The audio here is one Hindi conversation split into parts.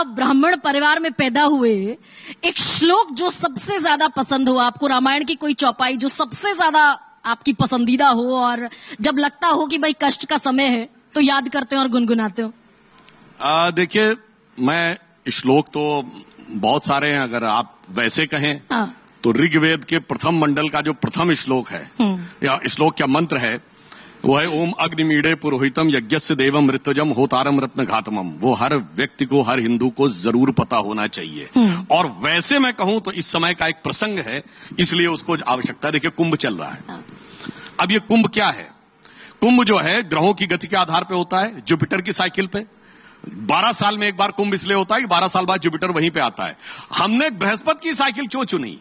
आप ब्राह्मण परिवार में पैदा हुए, एक श्लोक जो सबसे ज्यादा पसंद हो आपको, रामायण की कोई चौपाई जो सबसे ज्यादा आपकी पसंदीदा हो और जब लगता हो कि भाई कष्ट का समय है तो याद करते हो और गुनगुनाते हो? देखिए, मैं श्लोक तो बहुत सारे हैं। अगर आप वैसे कहें तो ऋग्वेद के प्रथम मंडल का जो प्रथम श्लोक है या श्लोक क्या मंत्र है वो है ओम अग्निमीडे पुरोहितम यज्ञस्य देवम मृत्युजम होतारम रत्न घातमम। वो हर व्यक्ति को, हर हिंदू को जरूर पता होना चाहिए। और वैसे मैं कहूं तो इस समय का एक प्रसंग है, इसलिए उसको आवश्यकता। देखिए, कुंभ चल रहा है। अब ये कुंभ क्या है? कुंभ जो है ग्रहों की गति के आधार पर होता है, जुपिटर की साइकिल पे। 12 साल में एक बार कुंभ इसलिए होता है कि 12 साल बाद जुपिटर वहीं पे आता है। हमने बृहस्पति की साइकिल क्यों चुनी?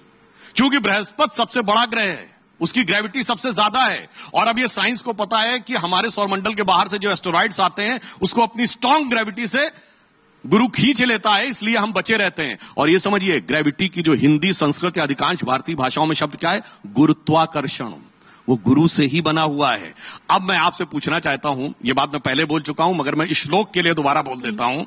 क्योंकि बृहस्पति सबसे बड़ा ग्रह है, उसकी ग्रेविटी सबसे ज्यादा है। और अब ये साइंस को पता है कि हमारे सौरमंडल के बाहर से जो एस्टेरॉइड्स आते हैं उसको अपनी स्ट्रांग ग्रेविटी से गुरु खींच लेता है, इसलिए हम बचे रहते हैं। और ये समझिए, ग्रेविटी की जो हिंदी, संस्कृत या अधिकांश भारतीय भाषाओं में शब्द क्या है? गुरुत्वाकर्षण। वो गुरु से ही बना हुआ है। अब मैं आपसे पूछना चाहता हूं, ये बात मैं पहले बोल चुका हूं मगर मैं इस श्लोक के लिए दोबारा बोल देता हूं।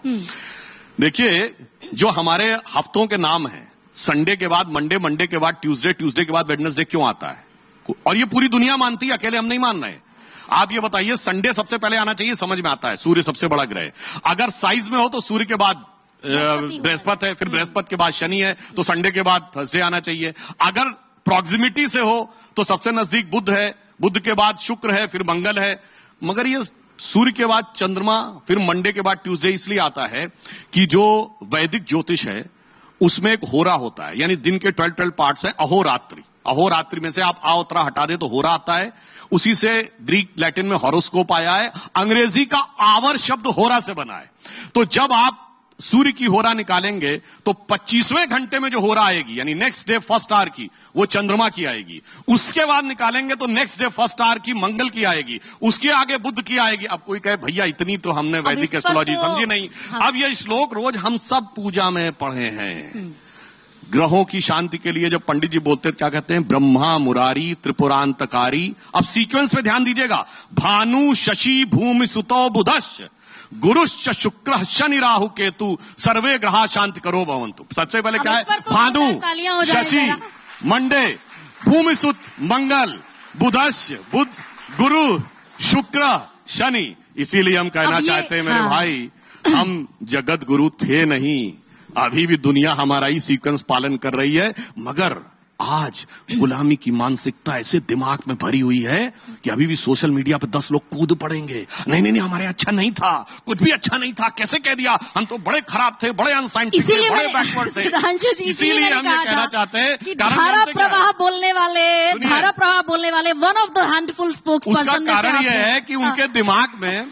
देखिए, जो हमारे हफ्तों के नाम हैं, संडे के बाद मंडे, मंडे के बाद ट्यूसडे, ट्यूसडे के बाद वेडनेसडे क्यों आता है? और ये पूरी दुनिया मानती है, अकेले हम नहीं मान रहे। आप ये बताइए, संडे सबसे पहले आना चाहिए, समझ में आता है, सूर्य सबसे बड़ा ग्रह है। अगर साइज में हो तो सूर्य के बाद बृहस्पति है, फिर बृहस्पति के बाद शनि है, तो संडे के बाद थर्सडे आना चाहिए। अगर प्रॉक्सिमिटी से हो तो सबसे नजदीक बुध है, बुध के बाद शुक्र है, फिर मंगल है। मगर ये सूर्य के बाद चंद्रमा, फिर मंडे के बाद ट्यूसडे इसलिए आता है कि जो वैदिक ज्योतिष है उसमें एक होरा होता है, यानी दिन के 12 पार्ट्स हैं। अहोरात्रि, अहोरात्रि में से आप आओतरा हटा दे तो होरा आता है। उसी से ग्रीक लैटिन में हॉरोस्कोप आया है। अंग्रेजी का आवर शब्द होरा से बना है। तो जब आप सूर्य की होरा निकालेंगे तो 25वें घंटे में जो होरा आएगी, यानी नेक्स्ट डे फर्स्ट आवर की, वो चंद्रमा की आएगी। उसके बाद निकालेंगे तो नेक्स्ट डे फर्स्ट आवर की मंगल की आएगी। उसके आगे बुध की आएगी। अब कोई कहे भैया इतनी तो हमने वैदिक एस्ट्रोलॉजी समझी नहीं। अब ये श्लोक रोज हम सब पूजा में पढ़े हैं। ग्रहों की शांति के लिए जब पंडित जी बोलते हैं, क्या कहते हैं? ब्रह्मा मुरारी त्रिपुरांतकारी। अब सीक्वेंस पे ध्यान दीजिएगा। भानु शशि भूमि सुतो बुधश्च गुरुश्च शुक्र शनि राहु केतु सर्वे ग्रहा शांति करो भवन्तु। सबसे पहले क्या है? भानु, शशि, मंडे, भूमि सुत, मंगल, बुधश्च, बुध, गुरु, शुक्र, शनि। इसीलिए हम कहना चाहते हैं मेरे भाई, हम जगत गुरु थे नहीं। अभी भी दुनिया हमारा ही सीक्वेंस पालन कर रही है। मगर आज गुलामी की मानसिकता ऐसे दिमाग में भरी हुई है कि अभी भी सोशल मीडिया पे 10 लोग कूद पड़ेंगे। नहीं नहीं नहीं, हमारे अच्छा नहीं था, कुछ भी अच्छा नहीं था, कैसे कह दिया? हम तो बड़े खराब थे, बड़े अनसाइंटिफिक थे, बड़े बैकवर्ड थे। इसीलिए हम ये कहना चाहते हैं कि धारा प्रवाह बोलने वाले one of the handful spokesperson. उसका कारण यह है कि उनके दिमाग में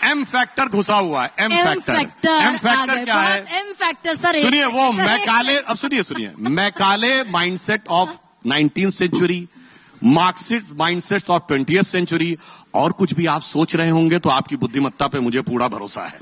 एम फैक्टर घुसा हुआ है। एम फैक्टर क्या है? एम फैक्टर सर, सुनिए, वो मैकाले, अब सुनिए, Macaulay mindset of 19th century, Marxist mindset of 20th century. और कुछ भी आप सोच रहे होंगे तो आपकी बुद्धिमत्ता पे मुझे पूरा भरोसा है।